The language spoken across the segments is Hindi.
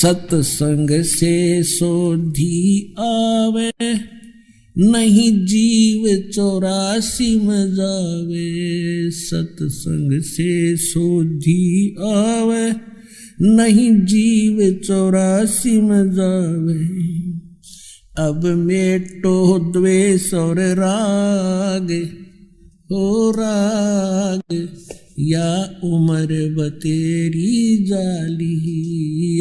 सत्संग से सोधी आवे, नहीं जीव 84 में जावे। सत्संग से सोधी आवे, नहीं जीव 84 में जावे। अब मेटो द्वेष और राग, हो राग या उम्र बतेरी जाली।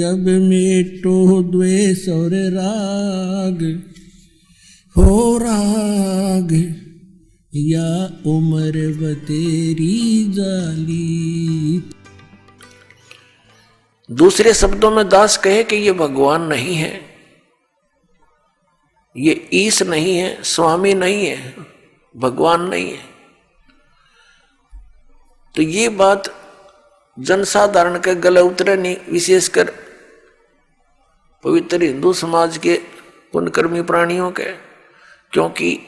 अब मेटो द्वेष और राग, हो राग या उम्र बतेरी जाली। दूसरे शब्दों में दास कहे कि ये भगवान नहीं है, ये ईश नहीं है, स्वामी नहीं है, भगवान नहीं है। तो ये बात जनसाधारण के गले उतरे नहीं, विशेषकर पवित्र हिंदू समाज के पुण्यकर्मी प्राणियों के, क्योंकि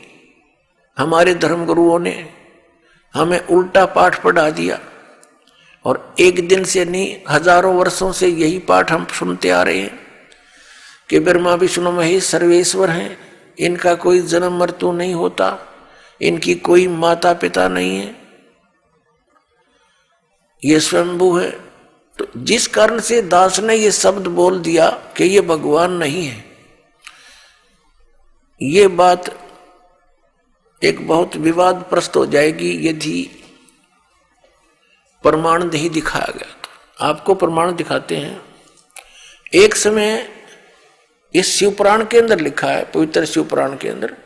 हमारे धर्म गुरुओं ने हमें उल्टा पाठ पढ़ा दिया। और एक दिन से नहीं, हजारों वर्षों से यही पाठ हम सुनते आ रहे हैं कि ब्रह्मा विष्णु महेश सर्वेश्वर हैं, इनका कोई जन्म मृत्यु नहीं होता, इनकी कोई माता पिता नहीं है, ये स्वयंभू है। तो जिस कारण से दास ने ये शब्द बोल दिया कि ये भगवान नहीं है, ये बात एक बहुत विवादप्रस्त हो जाएगी यदि प्रमाण नहीं दिखाया गया। तो आपको प्रमाण दिखाते हैं। एक समय इस शिवपुराण के अंदर लिखा है, पवित्र शिवपुराण के अंदर,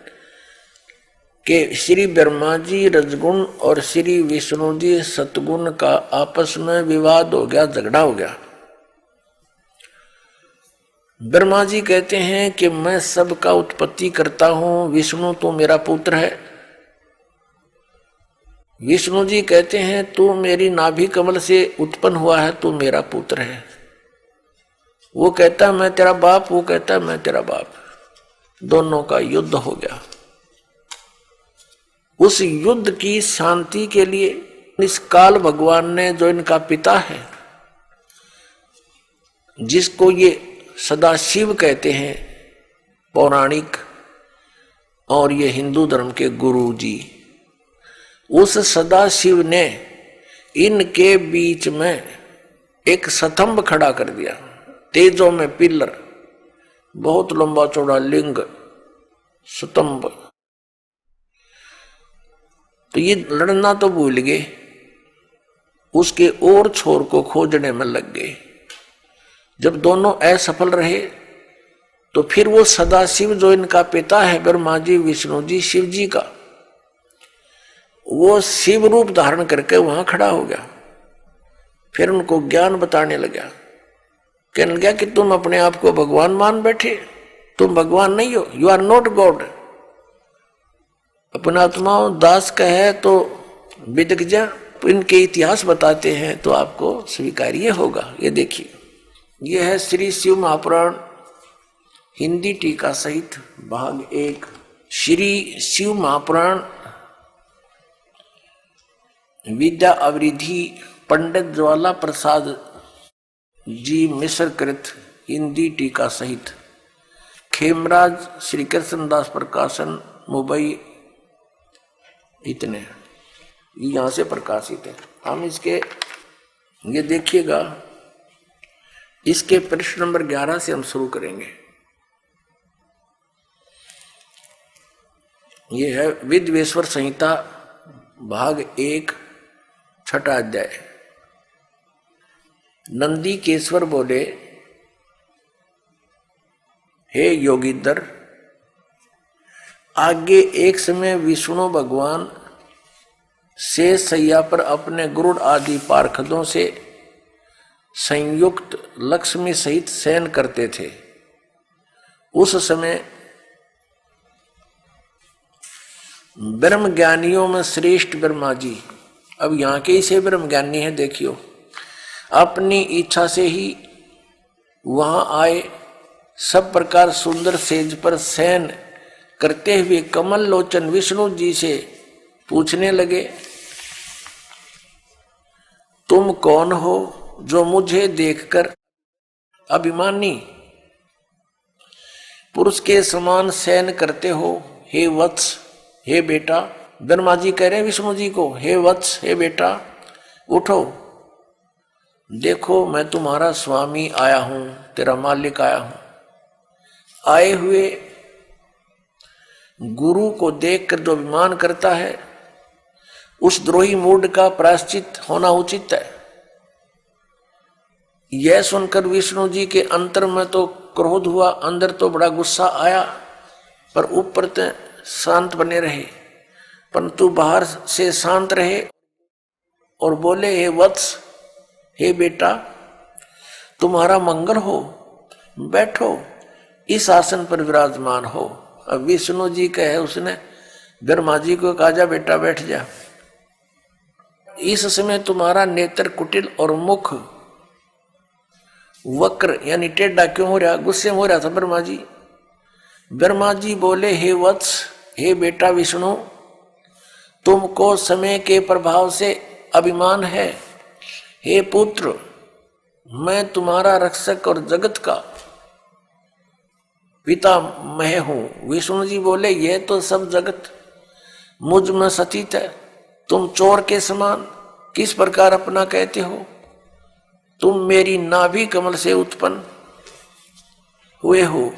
कि श्री ब्रह्मा जी रजगुण और श्री विष्णु जी सतगुण का आपस में विवाद हो गया, झगड़ा हो गया। ब्रह्मा जी कहते हैं कि मैं सबका उत्पत्ति करता हूं, विष्णु तू मेरा पुत्र है। विष्णु जी कहते हैं तू मेरी नाभि कमल से उत्पन्न हुआ है, तू मेरा पुत्र है। वो कहता मैं तेरा बाप, वो कहता मैं तेरा बाप। दोनों का युद्ध हो गया। उस युद्ध की शांति के लिए इस काल भगवान ने, जो इनका पिता है, जिसको ये सदाशिव कहते हैं पौराणिक, और ये हिंदू धर्म के गुरु जी, उस सदाशिव ने इनके बीच में एक स्तंभ खड़ा कर दिया, तेजों में पिलर, बहुत लंबा चौड़ा लिंग स्तंभ। तो ये लड़ना तो भूल गए, उसके और छोर को खोजने में लग गए। जब दोनों असफल रहे तो फिर वो सदाशिव, जो इनका पिता है ब्रह्मा जी विष्णु जी शिव जी का, वो शिव रूप धारण करके वहां खड़ा हो गया। फिर उनको ज्ञान बताने लगा, कहने लगा कि तुम अपने आप को भगवान मान बैठे, तुम भगवान नहीं हो, यू आर नॉट गॉड। अपना आत्मा दास कहे तो विदग जा, इनके इतिहास बताते हैं तो आपको स्वीकार्य होगा। ये देखिए, यह है श्री शिव महापुराण हिंदी टीका सहित भाग 1। श्री शिव महापुराण विद्या अवरिधि पंडित ज्वाला प्रसाद जी मिश्र कृत हिंदी टीका सहित, खेमराज श्री कृष्णदास प्रकाशन मुंबई, इतने यहां से प्रकाशित है। हम इसके ये देखिएगा, इसके पृष्ठ नंबर 11 से हम शुरू करेंगे। ये है विद्वेश्वर संहिता भाग 1 छठा अध्याय। नंदी केश्वर बोले, हे योगीधर, आगे एक समय विष्णु भगवान शेष सैया पर अपने गुरुड़ आदि पार्षदों से संयुक्त लक्ष्मी सहित शयन करते थे। उस समय ब्रह्म ज्ञानियों में श्रेष्ठ ब्रह्मा जी, अब यहाँ के इसे ब्रह्म ज्ञानी है, देखियो, अपनी इच्छा से ही वहां आए। सब प्रकार सुंदर सेज पर शयन करते हुए कमल लोचन विष्णु जी से पूछने लगे, तुम कौन हो जो मुझे देखकर अभिमानी। पुरुष के समान शयन करते हो हे वत्स, हे बेटा। ब्रह्मा जी कह रहे हैं विष्णु जी को, हे वत्स, हे बेटा उठो, देखो मैं तुम्हारा स्वामी आया हूं, तेरा मालिक आया हूं। आए हुए गुरु को देखकर जो अभिमान करता है उस द्रोही मूड का प्रायश्चित होना उचित है। यह सुनकर विष्णु जी के अंतर में तो क्रोध हुआ, अंदर तो बड़ा गुस्सा आया, पर ऊपर तो शांत बने रहे, परंतु बाहर से शांत रहे और बोले हे वत्स, हे बेटा तुम्हारा मंगल हो, बैठो इस आसन पर विराजमान हो। अब विष्णु जी कहे उसने ब्रह्मा जी को कहा जा बेटा बैठ जा। इस समय तुम्हारा नेत्र कुटिल और मुख वक्र यानी टेढ़ा क्यों हो रहा, गुस्से में हो रहा था ब्रह्मा जी। ब्रह्मा जी बोले हे वत्स, हे बेटा विष्णु, तुमको समय के प्रभाव से अभिमान है। हे पुत्र, मैं तुम्हारा रक्षक और जगत का पिता मैं हूं। विष्णु जी बोले यह तो सब जगत मुझ में सचित है, तुम चोर के समान किस प्रकार अपना कहते हो। तुम मेरी नाभि कमल से उत्पन्न हुए हो,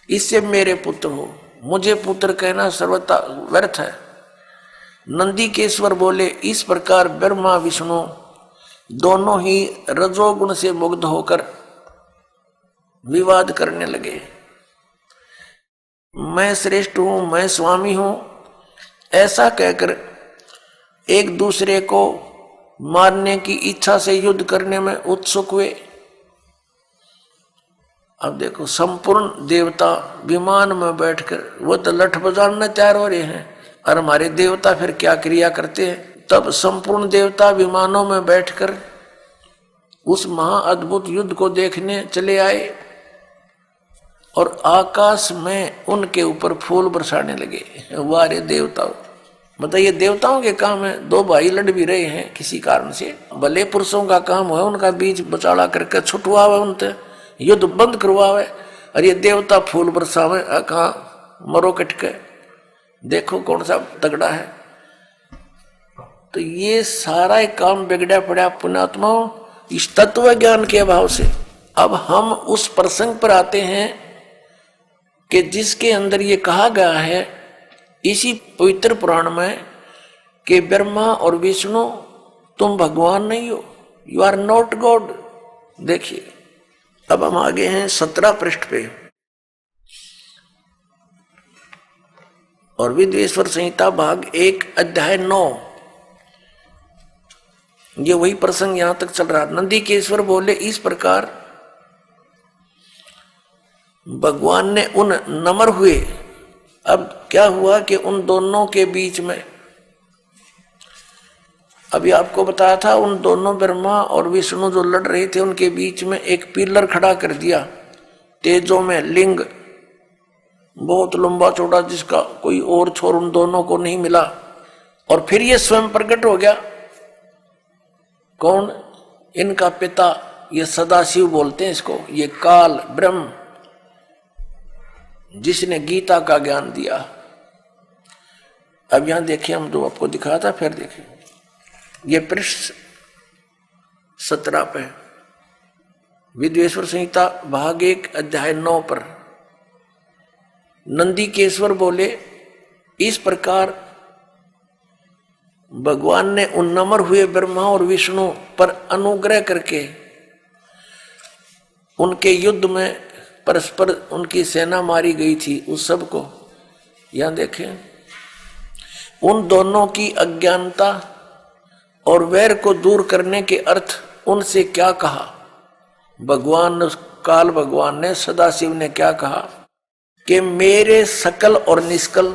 इससे मेरे पुत्र हो, मुझे पुत्र कहना सर्वथा व्यर्थ है। नंदीकेश्वर बोले इस प्रकार ब्रह्मा विष्णु दोनों ही रजोगुण से मुग्ध होकर विवाद करने लगे। मैं श्रेष्ठ हूं, मैं स्वामी हूं, ऐसा कहकर एक दूसरे को मारने की इच्छा से युद्ध करने में उत्सुक हुए। अब देखो संपूर्ण देवता विमान में बैठकर वो तो लठ बजाने तैयार हो रहे हैं, और हमारे देवता फिर क्या क्रिया करते हैं। तब संपूर्ण देवता विमानों में बैठकर उस महाअद्भुत युद्ध को देखने चले आए और आकाश में उनके ऊपर फूल बरसाने लगे। वारे देवताओं, बताइए देवताओं के काम है, दो भाई लड़ भी रहे हैं किसी कारण से, भले पुरुषों का काम है उनका बीच बचाड़ा करके छुटवावे, उनसे युद्ध बंद करवावे, और ये देवता फूल बरसावे। कहाँ मरो कटके, देखो कौन सा तगड़ा है। तो ये सारा एक काम बिगड़ा पड़ा पुण्यात्माओं इस तत्व ज्ञान के अभाव से। अब हम उस प्रसंग पर आते हैं कि जिसके अंदर ये कहा गया है इसी पवित्र पुराण में कि ब्रह्मा और विष्णु तुम भगवान नहीं हो, यू आर नॉट गॉड। देखिए अब हम आगे हैं 17 पृष्ठ पे, और विद्वेश्वर संहिता भाग 1 अध्याय 9, ये वही प्रसंग यहां तक चल रहा। नंदीकेश्वर बोले इस प्रकार भगवान ने उन नम्र हुए। अब क्या हुआ कि उन दोनों के बीच में, अभी आपको बताया था, उन दोनों ब्रह्मा और विष्णु जो लड़ रहे थे उनके बीच में एक पिलर खड़ा कर दिया तेजों में, लिंग बहुत लंबा चौड़ा जिसका कोई और छोर उन दोनों को नहीं मिला। और फिर ये स्वयं प्रकट हो गया। कौन? इनका पिता, ये सदाशिव बोलते हैं इसको, ये काल ब्रह्म जिसने गीता का ज्ञान दिया। अब यहां देखिए, हम जो आपको दिखाया था फिर देखिए, ये पृष्ठ 17 पे विद्वेश्वर संहिता भाग 1 अध्याय 9 पर नंदीकेश्वर बोले इस प्रकार भगवान ने उन नम्र हुए ब्रह्मा और विष्णु पर अनुग्रह करके उनके युद्ध में परस्पर उनकी सेना मारी गई थी उस सब को, यहां देखें, उन दोनों की अज्ञानता और वैर को दूर करने के अर्थ उनसे क्या कहा। भगवान काल भगवान ने, सदाशिव ने क्या कहा कि मेरे सकल और निष्कल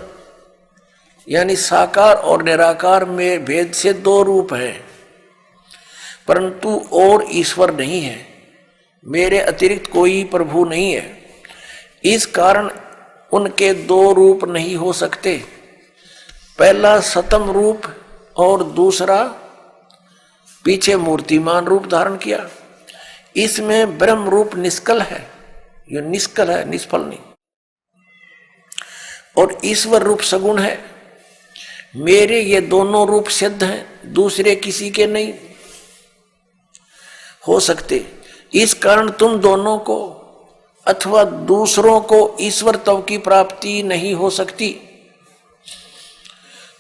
यानी साकार और निराकार में भेद से 2 रूप हैं, परंतु और ईश्वर नहीं है, मेरे अतिरिक्त कोई प्रभु नहीं है। इस कारण उनके 2 रूप नहीं हो सकते। पहला सतम रूप और दूसरा पीछे मूर्तिमान रूप धारण किया। इसमें ब्रह्म रूप निष्कल है, ये निष्कल है, निष्फल नहीं। और ईश्वर रूप सगुण है। मेरे ये दोनों रूप सिद्ध हैं, दूसरे किसी के नहीं हो सकते। इस कारण तुम दोनों को अथवा दूसरों को ईश्वर तव की प्राप्ति नहीं हो सकती।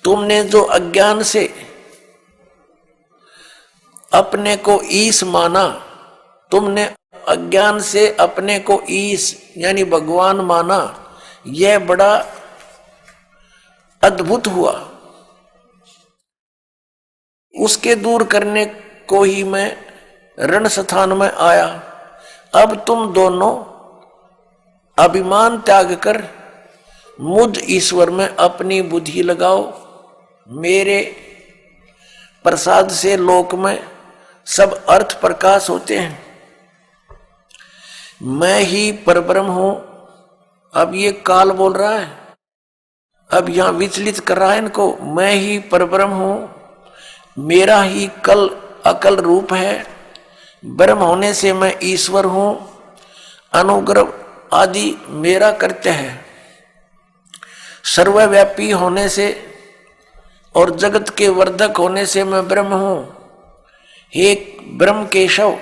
तुमने जो अज्ञान से अपने को ईश माना, तुमने अज्ञान से अपने को ईश यानी भगवान माना, यह बड़ा अद्भुत हुआ। उसके दूर करने को ही मैं रण स्थान में आया। अब तुम दोनों अभिमान त्याग कर मुझ ईश्वर में अपनी बुद्धि लगाओ। मेरे प्रसाद से लोक में सब अर्थ प्रकाश होते हैं। मैं ही परब्रह्म हूं। अब ये काल बोल रहा है, अब यहां विचलित कर रहा है इनको। मैं ही परब्रह्म हूं, मेरा ही कल अकल रूप है। ब्रह्म होने से मैं ईश्वर हूं। अनुग्रह आदि मेरा कर्त्य है। सर्वव्यापी होने से और जगत के वर्धक होने से मैं ब्रह्म हूं। हे ब्रह्म केशव,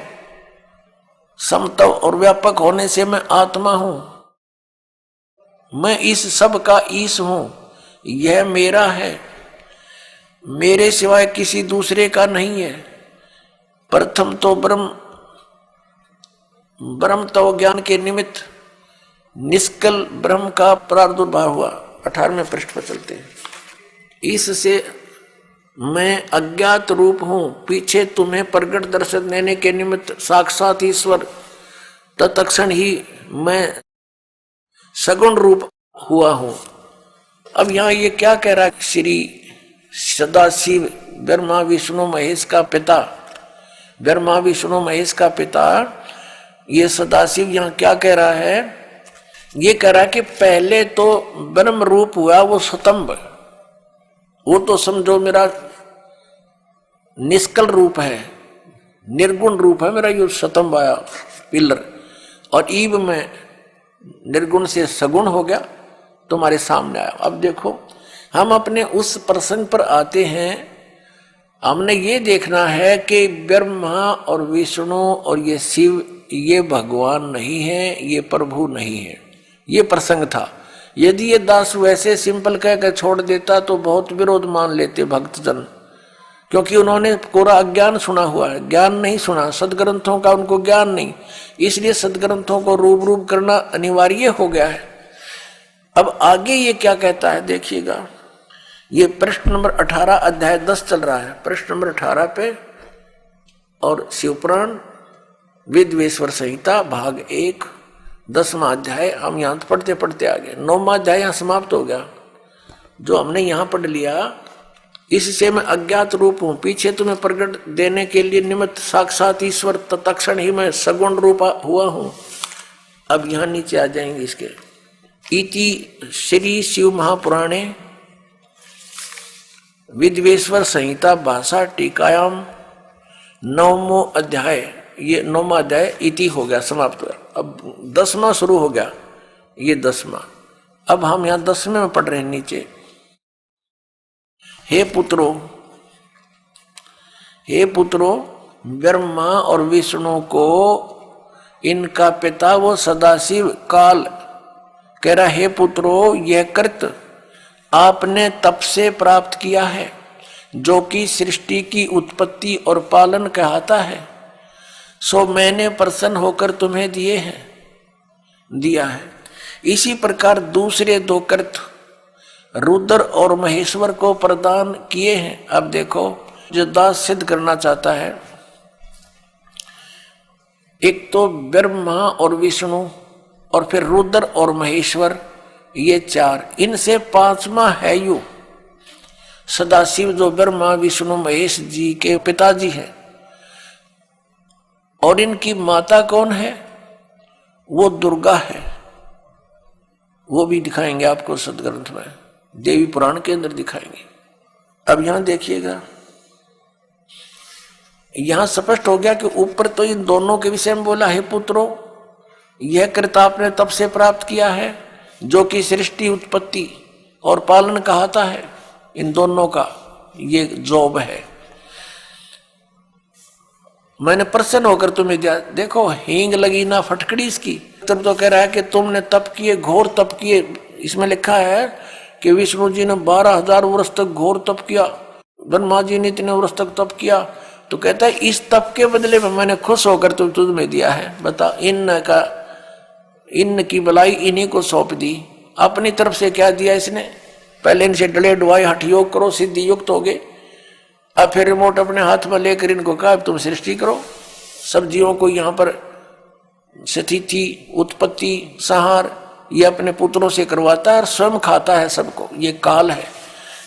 समतव और व्यापक होने से मैं आत्मा हूं। मैं इस सब का ईश हूं। यह मेरा है, मेरे सिवाय किसी दूसरे का नहीं है। प्रथम तो ब्रह्म तो ज्ञान के निमित्त निष्कल ब्रह्म का प्रादुर्भाव हुआ। 18वें पृष्ठ पर चलते हैं। इससे मैं अज्ञात रूप हूं, पीछे तुम्हें प्रगट दर्शन देने के निमित्त साक्षात ईश्वर तत्क्षण ही मैं सगुण रूप हुआ हूं। अब यहां ये क्या कह रहा है? श्री सदाशिव ब्रह्मा विष्णु महेश का पिता, ब्रह्मा विष्णु महेश का पिता ये सदाशिव यहां क्या कह रहा है? ये कह रहा है कि पहले तो ब्रह्म रूप हुआ वो स्तंभ, वो तो समझो मेरा निष्कल रूप है, निर्गुण रूप है मेरा। ये स्तंभ आया पिलर, और ईब में निर्गुण से सगुण हो गया, तुम्हारे सामने आया। अब देखो हम अपने उस प्रसंग पर आते हैं। हमने ये देखना है कि ब्रह्मा और विष्णु और ये शिव ये भगवान नहीं है, ये प्रभु नहीं है। ये प्रसंग था। यदि ये दास वैसे सिंपल कहकर छोड़ देता तो बहुत विरोध मान लेते भक्तजन, क्योंकि उन्होंने कोरा अज्ञान सुना हुआ है, ज्ञान नहीं सुना, सदग्रंथों का उनको ज्ञान नहीं। इसलिए सदग्रंथों को रूप करना अनिवार्य हो गया है। अब आगे ये क्या कहता है देखिएगा। ये पृष्ठ नंबर 18 अध्याय 10 चल रहा है, पृष्ठ नंबर 18 पे। और शिवपुराण विद्वेश्वर संहिता भाग 1 10वां अध्याय। हम यहाँ पढ़ते पढ़ते आगे 9वां अध्याय यहाँ समाप्त हो गया। जो हमने यहाँ पढ़ लिया, इससे मैं अज्ञात रूप हूँ, पीछे तुम्हें प्रगट देने के लिए निमित्त साक्षात ईश्वर तत्क्षण ही मैं सगुण रूप हुआ हूँ। अब यहाँ नीचे आ जाएंगे इसके। इति श्री शिव महापुराणे विद्वेश्वर संहिता भाषा टीकायाम 9वां अध्याय, ये 9वां अध्याय इति हो गया, समाप्त हुआ। अब 10वां शुरू हो गया, ये 10वां। अब हम यहाँ 10वें में पढ़ रहे हैं नीचे। हे पुत्रो, ब्रह्मा और विष्णु को इनका पिता वो सदाशिव काल कह रहा, हे पुत्रो, यह कृत आपने तप से प्राप्त किया है, जो कि सृष्टि की उत्पत्ति और पालन कहता है, सो मैंने प्रसन्न होकर तुम्हें दिया है। इसी प्रकार दूसरे दो कृत रुद्र और महेश्वर को प्रदान किए हैं। अब देखो, जो दास सिद्ध करना चाहता है, एक तो ब्रह्मा और विष्णु और फिर रुद्र और महेश्वर, ये 4, इनसे 5वां है यू सदाशिव, जो ब्रह्मा विष्णु महेश जी के पिताजी हैं। और इनकी माता कौन है? वो दुर्गा है। वो भी दिखाएंगे आपको सदग्रंथ में, देवी पुराण के अंदर दिखाएंगे। अब यहां देखिएगा, यहां स्पष्ट हो गया कि ऊपर तो इन दोनों के विषय में बोला है, पुत्रों यह कृत आपने तब से प्राप्त किया है जो कि सृष्टि, उत्पत्ति और पालन कहता है, इन दोनों का ये जॉब है। मैंने प्रसन्न होकर तुम्हें दिया। देखो हींग लगी ना फटकड़ी इसकी। तब तो कह रहा है कि तुमने तप किए, घोर तप किए। इसमें लिखा है कि विष्णु जी ने 12,000 वर्ष तक घोर तप किया, ब्रह्मा जी ने इतने वर्ष तक तप किया। तो कहता है इस तप के बदले में मैंने खुश होकर तुम्हें दिया है। बता, इन की भलाई इन्हीं को सौंप दी। अपनी तरफ से क्या दिया इसने? पहले इनसे डले डुआई हठ योग करो, सिद्धि युक्त हो गए। अब फिर रिमोट अपने हाथ में लेकर इनको कहा तुम सृष्टि करो। सब जीवों को यहाँ पर स्थिति, उत्पत्ति, संहार ये अपने पुत्रों से करवाता है और स्वयं खाता है सबको। ये काल है।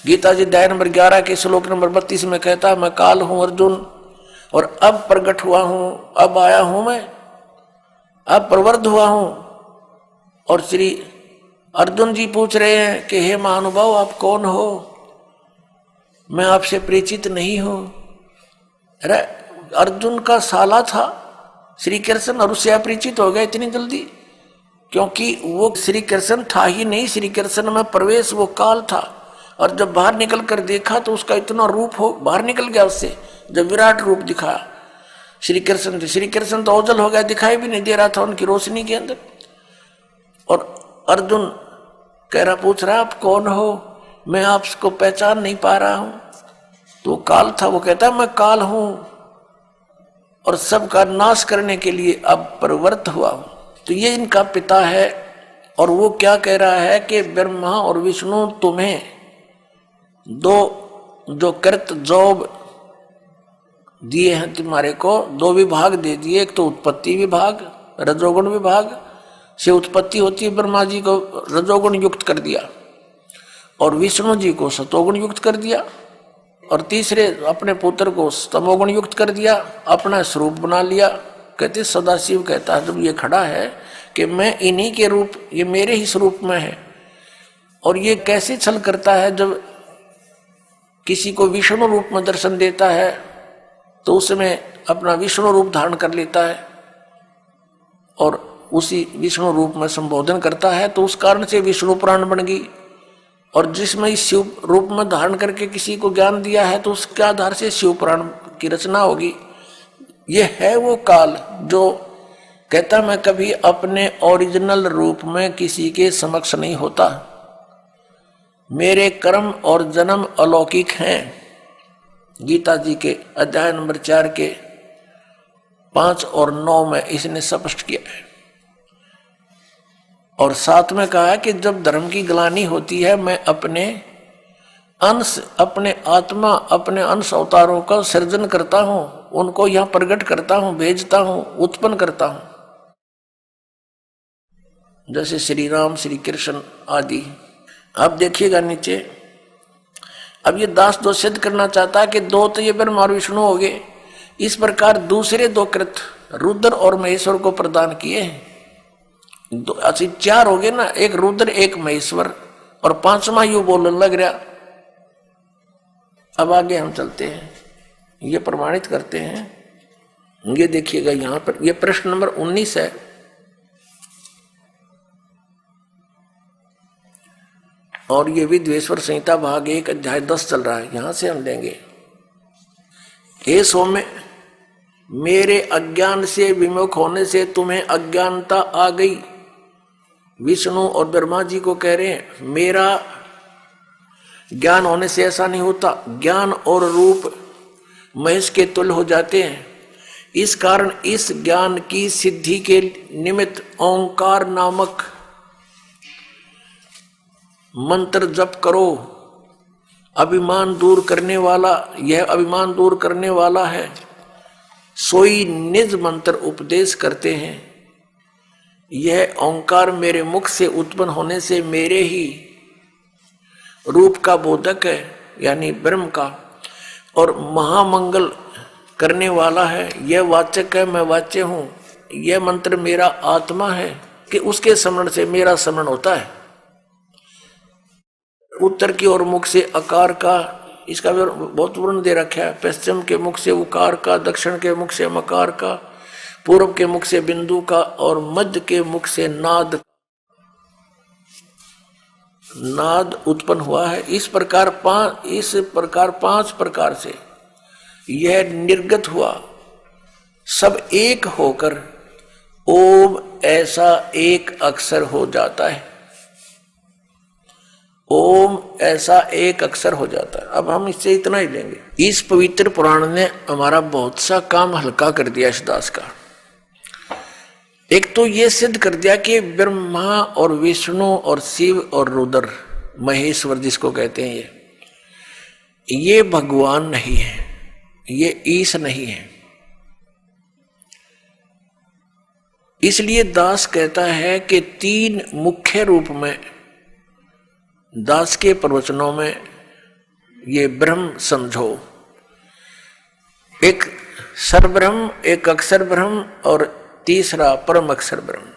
गीता जी अध्याय नंबर 11 के श्लोक नंबर 32 में कहता है मैं काल हूं अर्जुन, और अब प्रकट हुआ हूं, अब आया हूं मैं, अब प्रवृद्ध हुआ हूं। और श्री अर्जुन जी पूछ रहे हैं कि हे महानुभाव आप कौन हो, मैं आपसे परिचित नहीं हूं। अरे अर्जुन का साला था श्री कृष्ण और उससे अपरिचित हो गया इतनी जल्दी? क्योंकि वो श्री कृष्ण था ही नहीं, श्री कृष्ण में प्रवेश वो काल था। और जब बाहर निकल कर देखा तो उसका इतना रूप हो बाहर निकल गया उससे, जब विराट रूप दिखाया श्री कृष्ण तो ओझल हो गया, दिखाई भी नहीं दे रहा था उनकी रोशनी के अंदर। और अर्जुन कह रहा, पूछ रहा आप कौन हो, मैं आपको पहचान नहीं पा रहा हूं। तो काल था। वो कहता है मैं काल हूं और सबका नाश करने के लिए अब प्रवृत्त हुआ हूं। तो ये इनका पिता है। और वो क्या कह रहा है कि ब्रह्मा और विष्णु तुम्हें दो जो कृत जॉब दिए हैं, तुम्हारे को दो विभाग दे दिए। एक तो उत्पत्ति विभाग, रजोगुण विभाग से उत्पत्ति होती है, ब्रह्मा जी को रजोगुण युक्त कर दिया और विष्णु जी को सतोगुण युक्त कर दिया, और तीसरे अपने पुत्र को तमोगुण युक्त कर दिया, अपना स्वरूप बना लिया। कहते सदाशिव कहता है जब ये खड़ा है कि मैं इन्हीं के रूप, ये मेरे ही स्वरूप में है। और ये कैसे छल करता है, जब किसी को विष्णु रूप में दर्शन देता है तो उसमें अपना विष्णु रूप धारण कर लेता है और उसी विष्णु रूप में संबोधन करता है। तो उस कारण से विष्णु पुराण बन गई। और जिसमें इस शिव रूप में धारण करके किसी को ज्ञान दिया है तो उसके आधार से शिव पुराण की रचना होगी। ये है वो काल जो कहता मैं कभी अपने ओरिजिनल रूप में किसी के समक्ष नहीं होता, मेरे कर्म और जन्म अलौकिक हैं। गीता जी के अध्याय नंबर 4 के 5 और 9 में इसने स्पष्ट किया है। और साथ में कहा है कि जब धर्म की ग्लानि होती है मैं अपने अंश, अपने आत्मा, अपने अंश अवतारों का सृजन करता हूं, उनको यहां प्रकट करता हूं, भेजता हूं, उत्पन्न करता हूं। जैसे श्री राम, श्री कृष्ण आदि। अब देखिएगा नीचे, अब ये दास दो सिद्ध करना चाहता है कि दो तो ये ब्रह्मा और विष्णु हो गए, इस प्रकार दूसरे दो कृत रुद्र और महेश्वर को प्रदान किए हैं। अच्छा 4 हो गए ना, एक रुद्र एक महेश्वर, और 5वां यू बोलने लग रहा। अब आगे हम चलते हैं, ये प्रमाणित करते हैं। ये देखिएगा यहां पर, ये प्रश्न नंबर 19 है। और ये विद्वेश्वर संहिता भाग 1 अध्याय 10 चल रहा है, यहां से हम लेंगे। हे सौम्य, मेरे अज्ञान से विमुख होने से तुम्हें अज्ञानता आ गई। विष्णु और ब्रह्मा जी को कह रहे हैं मेरा ज्ञान होने से ऐसा नहीं होता, ज्ञान और रूप महेश के तुल्य हो जाते हैं। इस कारण इस ज्ञान की सिद्धि के निमित्त ओंकार नामक मंत्र जप करो। अभिमान दूर करने वाला, यह अभिमान दूर करने वाला है। सोई निज मंत्र उपदेश करते हैं। यह ओंकार मेरे मुख से उत्पन्न होने से मेरे ही रूप का बोधक है, यानी ब्रह्म का, और महामंगल करने वाला है। यह वाचक है, मैं वाच्य हूं। यह मंत्र मेरा आत्मा है कि उसके स्मरण से मेरा स्मरण होता है। उत्तर की ओर मुख से आकार का इसका बहुत वर्णन दे रखा है। पश्चिम के मुख से उकार का, दक्षिण के मुख से मकार का, पूर्व के मुख से बिंदु का और मध्य के मुख से नाद उत्पन्न हुआ है। इस प्रकार पांच प्रकार से यह निर्गत हुआ, सब एक होकर ओम ऐसा एक अक्षर हो जाता है। ओम ऐसा एक अक्षर हो जाता है। अब हम इससे इतना ही लेंगे। इस पवित्र पुराण ने हमारा बहुत सा काम हल्का कर दिया इस दास का। एक तो ये सिद्ध कर दिया कि ब्रह्मा और विष्णु और शिव और रुद्र, महेश्वर जिसको कहते हैं, ये भगवान नहीं है, ये ईश नहीं है। इसलिए दास कहता है कि तीन मुख्य रूप में दास के प्रवचनों में ये ब्रह्म समझो। एक सरब्रह्म, एक अक्षर ब्रह्म और तीसरा परम अक्षर ब्रह्म।